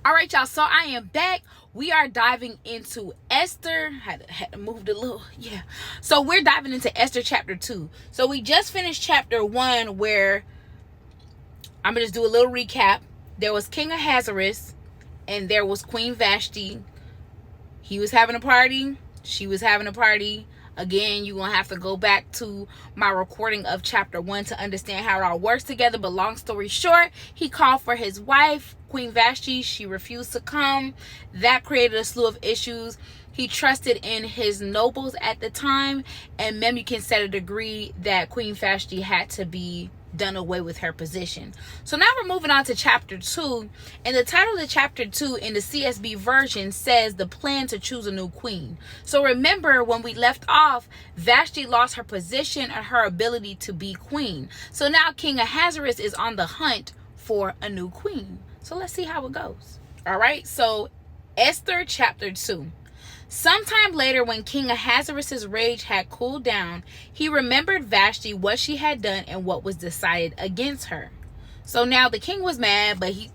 All right, y'all. So I am back. We are diving into Esther. Had to move a little. Yeah. So we're diving into Esther chapter 2. So we just finished chapter 1 where I'm going to just do a little recap. There was King Ahasuerus and there was Queen Vashti. He was having a party. She was having a party. Again, you're going to have to go back to my recording of chapter 1 to understand how it all works together. But long story short, he called for his wife, Queen Vashti. She refused to come. That created a slew of issues. He trusted in his nobles at the time. And Memucan said a decree that Queen Vashti had to be done away with her position. So now we're moving on to chapter 2, and the title of chapter 2 in the CSB version says the plan to choose a new queen. So remember, when we left off, Vashti lost her position and her ability to be queen. So now King Ahasuerus is on the hunt for a new queen. So let's see how it goes. All right, so Esther chapter 2. Sometime later, when King Ahasuerus' rage had cooled down, he remembered Vashti, what she had done, and what was decided against her. So now the king was mad, but he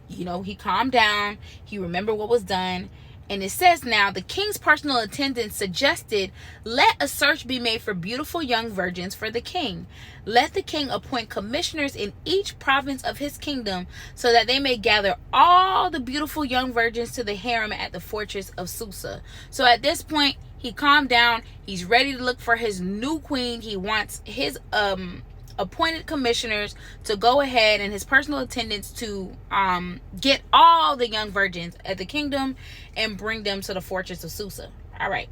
calmed down. He remembered what was done. And it says now, the king's personal attendants suggested, let a search be made for beautiful young virgins for the king. Let the king appoint commissioners in each province of his kingdom so that they may gather all the beautiful young virgins to the harem at the fortress of Susa. So at this point, he calmed down. He's ready to look for his new queen. He wants his appointed commissioners to go ahead and his personal attendants to get all the young virgins at the kingdom and bring them to the fortress of Susa. All right.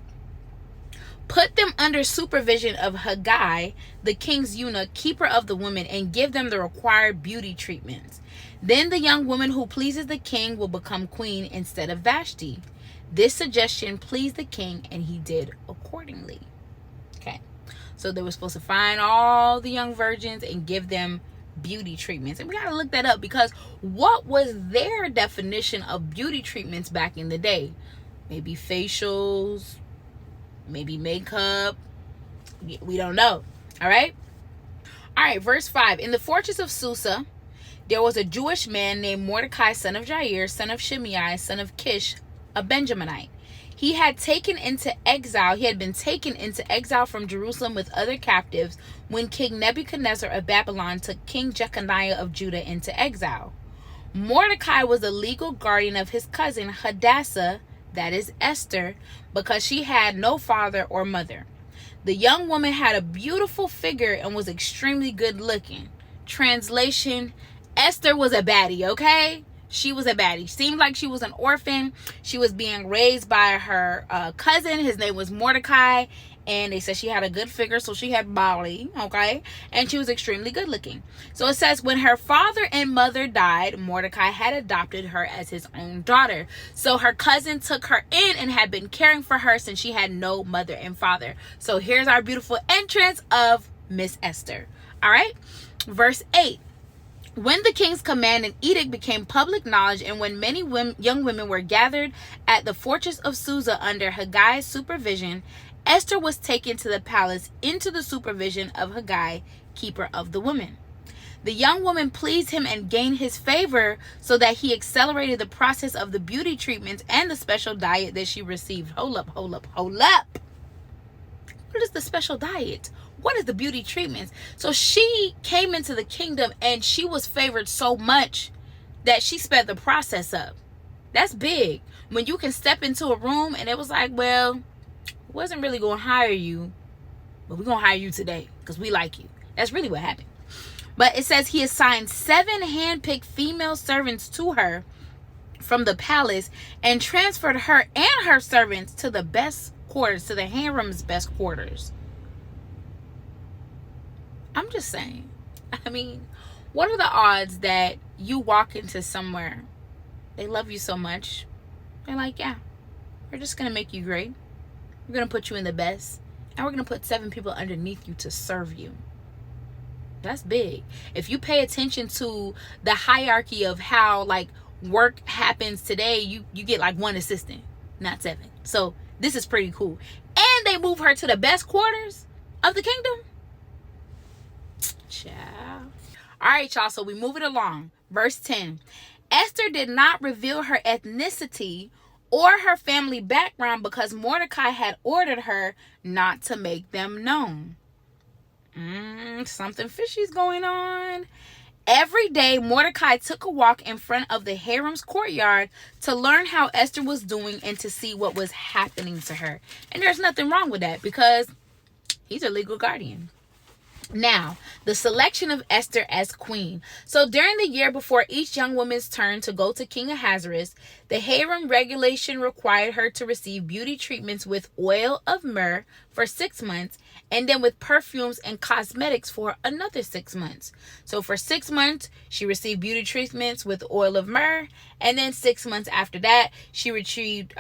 Put them under supervision of Haggai, the king's eunuch, keeper of the women, and give them the required beauty treatments. Then the young woman who pleases the king will become queen instead of Vashti. This suggestion pleased the king, and he did accordingly. Okay. So they were supposed to find all the young virgins and give them beauty treatments. And we got to look that up, because what was their definition of beauty treatments back in the day? Maybe facials, maybe makeup. We don't know. All right. All right. Verse 5. In the fortress of Susa, there was a Jewish man named Mordecai, son of Jair, son of Shimei, son of Kish, a Benjaminite. He had been taken into exile from Jerusalem with other captives when King Nebuchadnezzar of Babylon took King Jeconiah of Judah into exile. Mordecai was the legal guardian of his cousin Hadassah, that is Esther, because she had no father or mother. The young woman had a beautiful figure and was extremely good looking. Translation: Esther was a baddie, okay? She was a baddie. Seemed like she was an orphan. She was being raised by her cousin. His name was Mordecai. And they said she had a good figure, so she had body, okay? And she was extremely good looking. So it says, when her father and mother died, Mordecai had adopted her as his own daughter. So her cousin took her in and had been caring for her since she had no mother and father. So here's our beautiful entrance of Miss Esther. All right? Verse 8. When the king's command and edict became public knowledge, and when many young women were gathered at the fortress of Susa under Haggai's supervision, Esther was taken to the palace into the supervision of Haggai, keeper of the women. The young woman pleased him and gained his favor, so that he accelerated the process of the beauty treatments and the special diet that she received. Hold up. What is the special diet? What is the beauty treatments? So she came into the kingdom and she was favored so much that she sped the process up. That's big. When you can step into a room and it was like, well, wasn't really going to hire you, but we're going to hire you today because we like you. That's really what happened. But it says he assigned 7 handpicked female servants to her from the palace and transferred her and her servants to the best quarters, to the harem's best quarters. I'm just saying. I mean, what are the odds that you walk into somewhere, they love you so much, they're like, yeah, we're just going to make you great. We're going to put you in the best. And we're going to put 7 people underneath you to serve you. That's big. If you pay attention to the hierarchy of how like work happens today, you get like 1 assistant, not 7. So this is pretty cool. And they move her to the best quarters of the kingdom. Ciao. All right, y'all. So we move it along. Verse 10. Esther did not reveal her ethnicity or her family background because Mordecai had ordered her not to make them known. Something fishy's going on. Every day, Mordecai took a walk in front of the harem's courtyard to learn how Esther was doing and to see what was happening to her. And there's nothing wrong with that because he's a legal guardian. Now, the selection of Esther as queen. So during the year before each young woman's turn to go to King Ahasuerus, the harem regulation required her to receive beauty treatments with oil of myrrh for 6 months and then with perfumes and cosmetics for another 6 months. So for 6 months, she received beauty treatments with oil of myrrh, and then 6 months after that, she achieved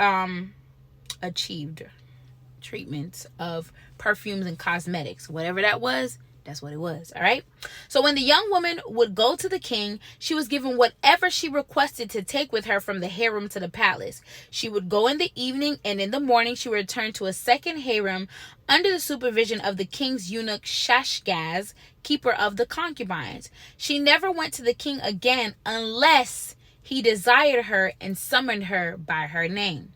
treatments of perfumes and cosmetics. Whatever that was, that's what it was. All right. So when the young woman would go to the king, she was given whatever she requested to take with her from the harem to the palace. She would go in the evening, and in the morning she would return to a second harem under the supervision of the king's eunuch Shashgaz, keeper of the concubines. She never went to the king again unless he desired her and summoned her by her name.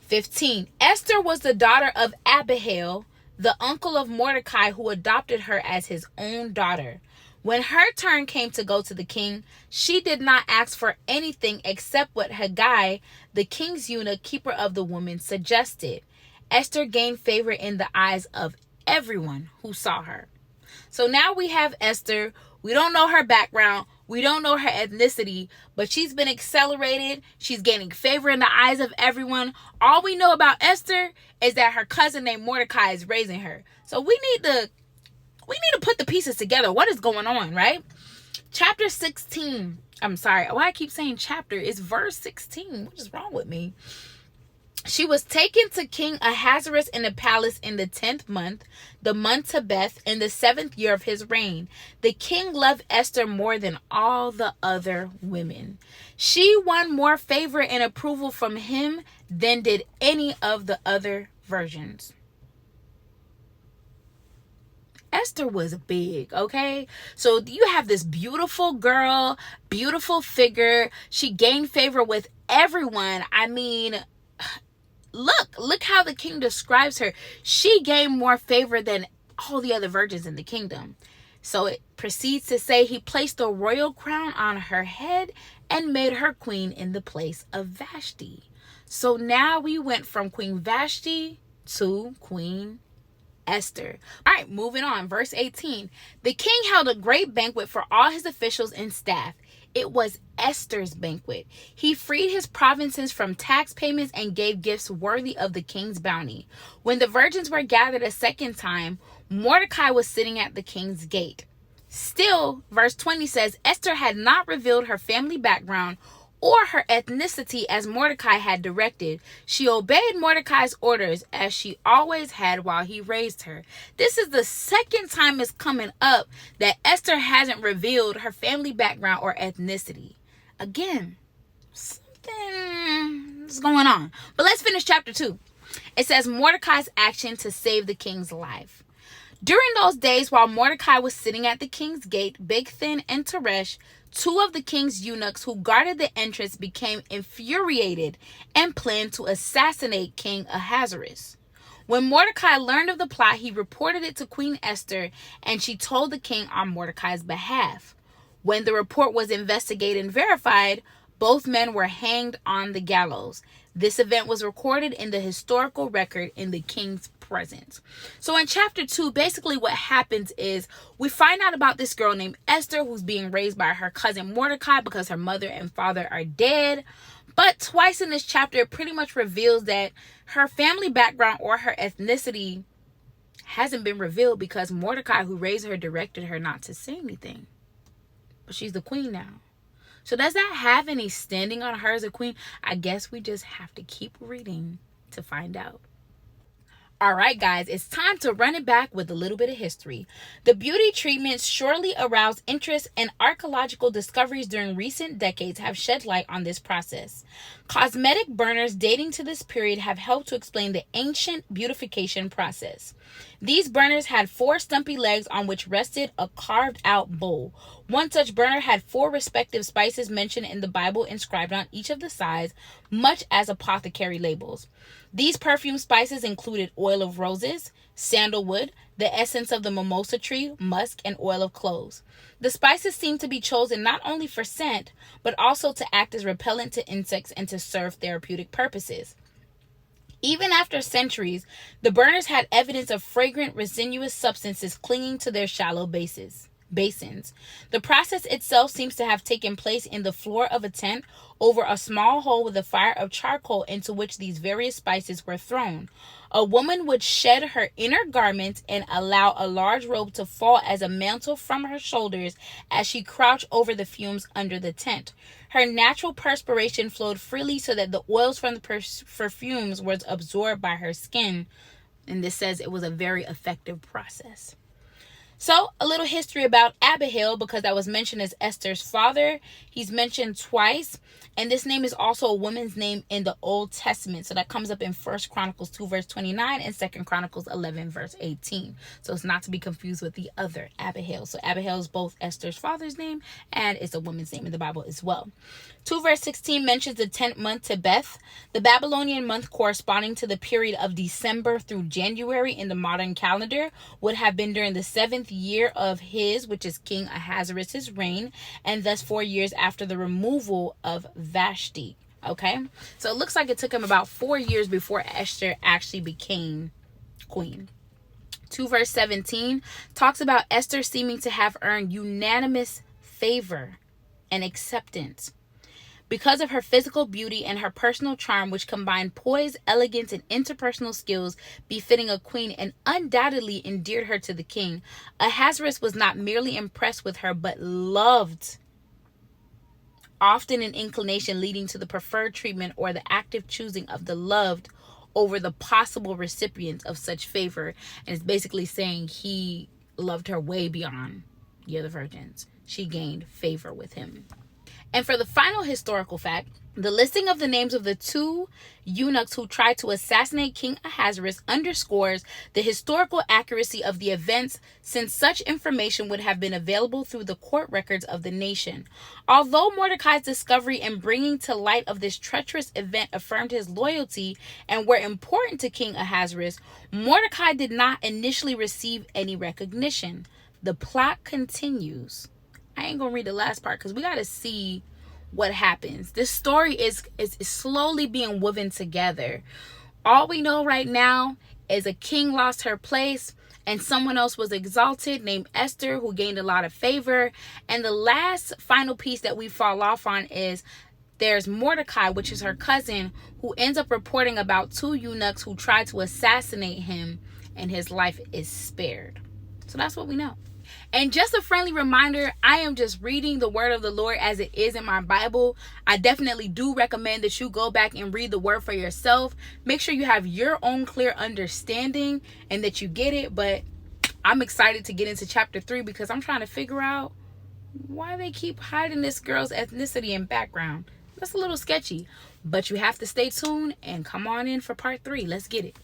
15. Esther was the daughter of Abihail, the uncle of Mordecai, who adopted her as his own daughter. When her turn came to go to the king, she did not ask for anything except what Haggai, the king's eunuch, keeper of the women, suggested. Esther gained favor in the eyes of everyone who saw her. So now we have Esther. We don't know her background. We don't know her ethnicity, but she's been accelerated. She's gaining favor in the eyes of everyone. All we know about Esther is that her cousin named Mordecai is raising her. So we need to put the pieces together. What is going on, right? Chapter 16. I'm sorry. Why I keep saying chapter? It's verse 16. What is wrong with me? She was taken to King Ahasuerus in the palace in the 10th month, the month Tebeth, in the 7th year of his reign. The king loved Esther more than all the other women. She won more favor and approval from him than did any of the other versions. Esther was big, okay? So you have this beautiful girl, beautiful figure. She gained favor with everyone. I mean, Look how the king describes her. She gained more favor than all the other virgins in the kingdom. So it proceeds to say he placed a royal crown on her head and made her queen in the place of Vashti. So now we went from Queen Vashti to Queen Esther. All right, moving on. Verse 18. The king held a great banquet for all his officials and staff. It was Esther's banquet. He freed his provinces from tax payments and gave gifts worthy of the king's bounty. When the virgins were gathered a second time, Mordecai was sitting at the king's gate. Still, verse 20 says, Esther had not revealed her family background or her ethnicity as Mordecai had directed. She obeyed Mordecai's orders as she always had while he raised her. This is the second time it's coming up that Esther hasn't revealed her family background or ethnicity. Again, something is going on. But let's finish chapter 2. It says Mordecai's action to save the king's life. During those days, while Mordecai was sitting at the king's gate, Bigthan and Teresh, two of the king's eunuchs who guarded the entrance, became infuriated and planned to assassinate King Ahasuerus. When Mordecai learned of the plot, he reported it to Queen Esther, and she told the king on Mordecai's behalf. When the report was investigated and verified, both men were hanged on the gallows. This event was recorded in the historical record in the king's presence. So in chapter 2, basically what happens is we find out about this girl named Esther who's being raised by her cousin Mordecai because her mother and father are dead. But twice in this chapter, it pretty much reveals that her family background or her ethnicity hasn't been revealed because Mordecai, who raised her, directed her not to say anything. But she's the queen now. So does that have any standing on her as a queen? I guess we just have to keep reading to find out. All right, guys, it's time to run it back with a little bit of history. The beauty treatments surely aroused interest, and archaeological discoveries during recent decades have shed light on this process. Cosmetic burners dating to this period have helped to explain the ancient beautification process. These burners had 4 stumpy legs on which rested a carved-out bowl. One such burner had 4 respective spices mentioned in the Bible inscribed on each of the sides, much as apothecary labels. These perfume spices included oil of roses, sandalwood, the essence of the mimosa tree, musk, and oil of cloves. The spices seem to be chosen not only for scent, but also to act as repellent to insects and to serve therapeutic purposes. Even after centuries, the burners had evidence of fragrant resinous substances clinging to their shallow basins. The process itself seems to have taken place in the floor of a tent over a small hole with a fire of charcoal into which these various spices were thrown. A woman would shed her inner garments and allow a large robe to fall as a mantle from her shoulders as she crouched over the fumes under the tent. Her natural perspiration flowed freely so that the oils from the perfumes were absorbed by her skin. And this says it was a very effective process. So, a little history about Abihail, because that was mentioned as Esther's father. He's mentioned twice, and this name is also a woman's name in the Old Testament. So that comes up in 1 Chronicles 2 verse 29 and 2 Chronicles 11 verse 18. So it's not to be confused with the other Abihail. So Abihail is both Esther's father's name and it's a woman's name in the Bible as well. 2 verse 16 mentions the 10th month Tebeth, the Babylonian month corresponding to the period of December through January in the modern calendar, would have been during the 7th year of his, which is King Ahasuerus' reign, and thus 4 years after the removal of Vashti. Okay, so it looks like it took him about 4 years before Esther actually became queen. 2 verse 17 talks about Esther seeming to have earned unanimous favor and acceptance because of her physical beauty and her personal charm, which combined poise, elegance, and interpersonal skills befitting a queen, and undoubtedly endeared her to the king. Ahasuerus was not merely impressed with her, but loved, often an inclination leading to the preferred treatment or the active choosing of the loved over the possible recipient of such favor. And it's basically saying he loved her way beyond the other virgins. She gained favor with him. And for the final historical fact, the listing of the names of the 2 eunuchs who tried to assassinate King Ahasuerus underscores the historical accuracy of the events, since such information would have been available through the court records of the nation. Although Mordecai's discovery and bringing to light of this treacherous event affirmed his loyalty and were important to King Ahasuerus, Mordecai did not initially receive any recognition. The plot continues. I ain't gonna read the last part because we gotta see what happens. This story is slowly being woven together. All we know right now is a king lost her place and someone else was exalted named Esther, who gained a lot of favor. And the last final piece that we fall off on is there's Mordecai, which is her cousin, who ends up reporting about 2 eunuchs who tried to assassinate him, and his life is spared. So that's what we know. And just a friendly reminder, I am just reading the word of the Lord as it is in my Bible. I definitely do recommend that you go back and read the word for yourself. Make sure you have your own clear understanding and that you get it. But I'm excited to get into chapter 3 because I'm trying to figure out why they keep hiding this girl's ethnicity and background. That's a little sketchy, but you have to stay tuned and come on in for part 3. Let's get it.